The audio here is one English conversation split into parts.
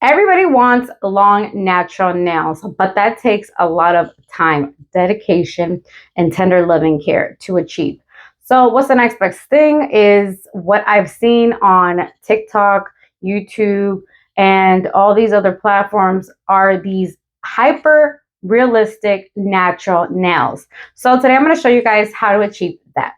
Everybody wants long, natural nails, but that takes a lot of time, dedication, and tender loving care to achieve. So, what's the next best thing is what I've seen on TikTok, YouTube, and all these other platforms are these hyper realistic natural nails. So, today I'm going to show you guys how to achieve that.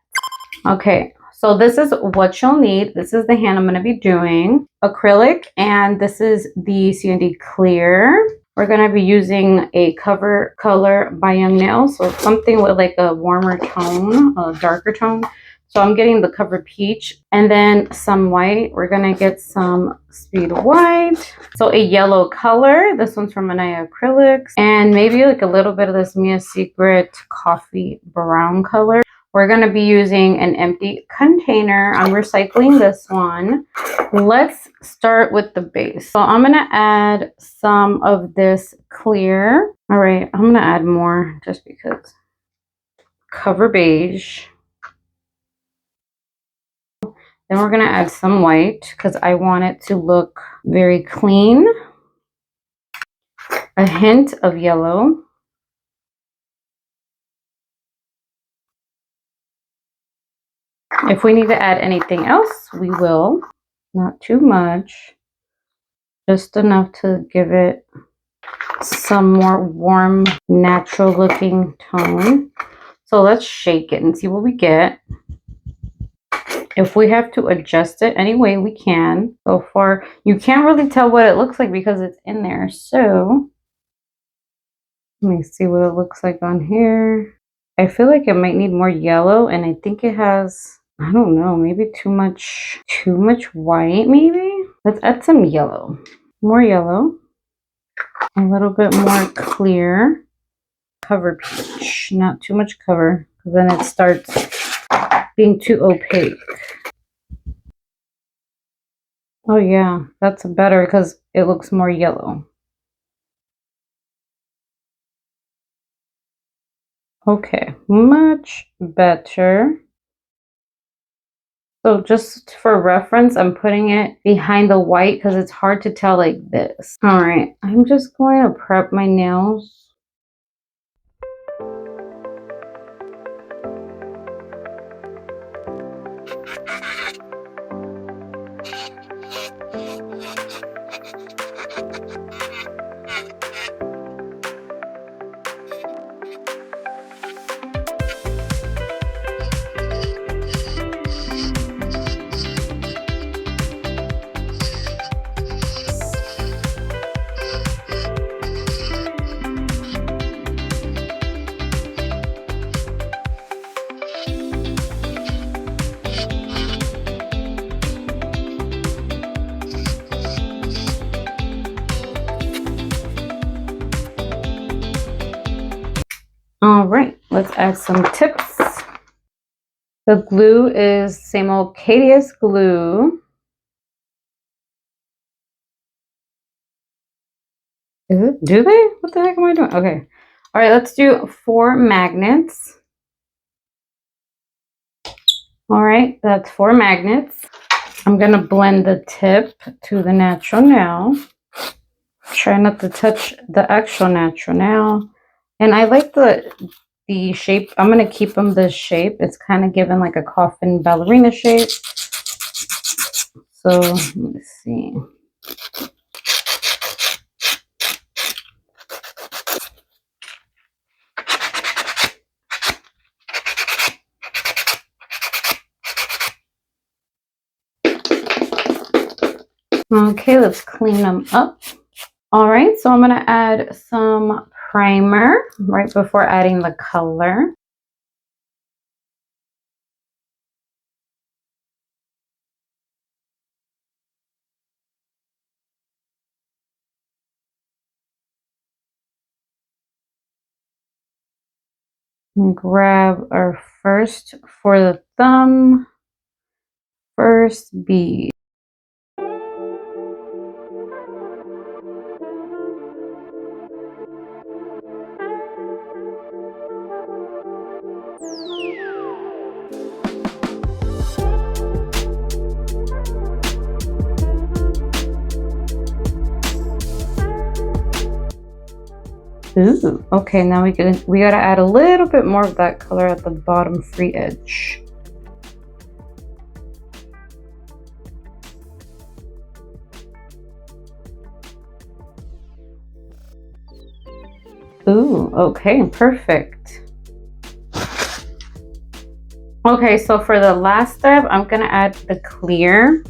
Okay, so this is what you'll need. This is the hand I'm going to be doing. Acrylic, and this is the C&D clear. We're going to be using a cover color by Young Nails, so something with like a warmer tone, a darker tone. So I'm getting the cover peach, and then some white. We're going to get some speed white. So a yellow color. This one's from Anaya Acrylics, and maybe like a little bit of this Mia Secret coffee brown color. We're going to be using an empty container. I'm recycling this one. Let's start with the base. So I'm going to add some of this clear. All right, I'm going to add more just because. Cover beige. Then we're going to add some white because I want it to look very clean. A hint of yellow. If we need to add anything else, we will. Not too much. Just enough to give it some more warm, natural looking tone. So let's shake it and see what we get. If we have to adjust it any way we can. So far, you can't really tell what it looks like because it's in there. So let me see what it looks like on here. I feel like it might need more yellow, and I think it has, I don't know, maybe too much white maybe. Let's add some yellow. More yellow. A little bit more clear. Cover peach. Not too much cover, because then it starts being too opaque. Oh yeah, that's better because it looks more yellow. Okay, much better. So just for reference, I'm putting it behind the white because it's hard to tell like this. All right, I'm just going to prep my nails. All right, let's add some tips. The glue is same old Cadius glue. Is it? Do they? What the heck am I doing? Okay. All right, let's do 4 magnets. All right, that's 4 magnets. I'm going to blend the tip to the natural nail. Try not to touch the actual natural nail. And I like the shape. I'm going to keep them this shape. It's kind of given like a coffin ballerina shape. So let me see. Okay, let's clean them up. All right, so I'm going to add some primer right before adding the color. And grab our first, for the thumb, first bead. Ooh, okay, now we gotta add a little bit more of that color at the bottom free edge. Ooh, okay, perfect. Okay, so for the last step, I'm gonna add the clear.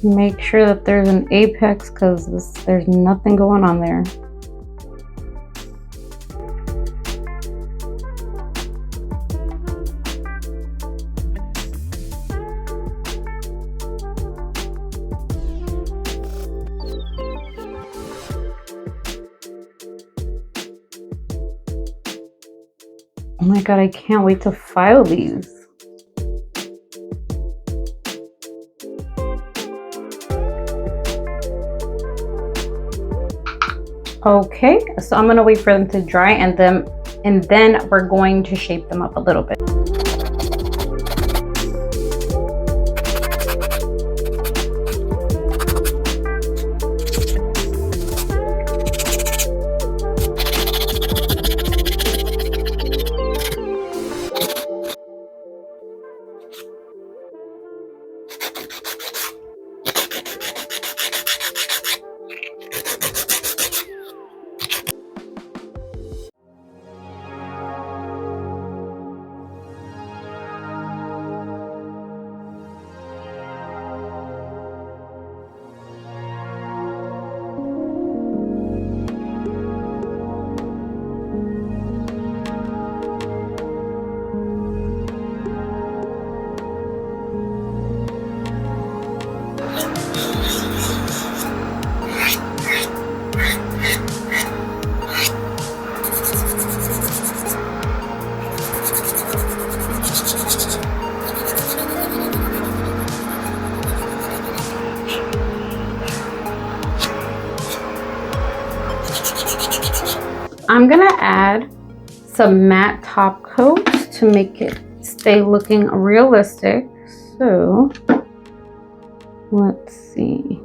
Make sure that there's an apex because there's nothing going on there. Oh my god, I can't wait to file these. Okay, so I'm gonna wait for them to dry and then we're going to shape them up a little bit. I'm gonna add some matte top coats to make it stay looking realistic. So let's see.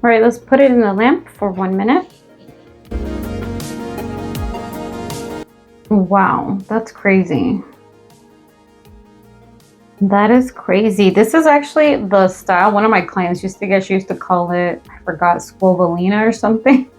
All right, let's put it in the lamp for 1 minute. Wow, that's crazy. That is crazy. This is actually the style one of my clients used to call it, I forgot, squovalina or something.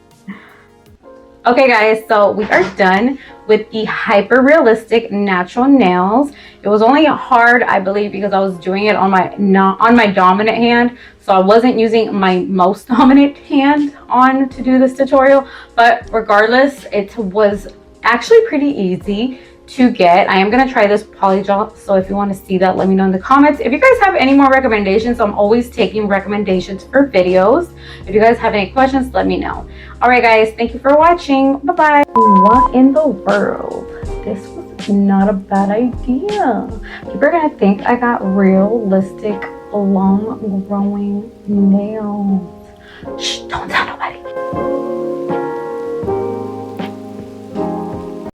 Okay guys, so we are done with the hyper realistic natural nails. It was only hard, I believe, because I was doing it on my dominant hand, so I wasn't using my most dominant hand on to do this tutorial. But regardless, it was actually pretty easy to get. I am going to try this polygel, so if you want to see that, let me know in the comments. If you guys have any more recommendations, I'm always taking recommendations for videos. If you guys have any questions, let me know. All right guys, thank you for watching. Bye bye. What in the world? This was not a bad idea. People are gonna think I got realistic long growing nails. Shh, don't tell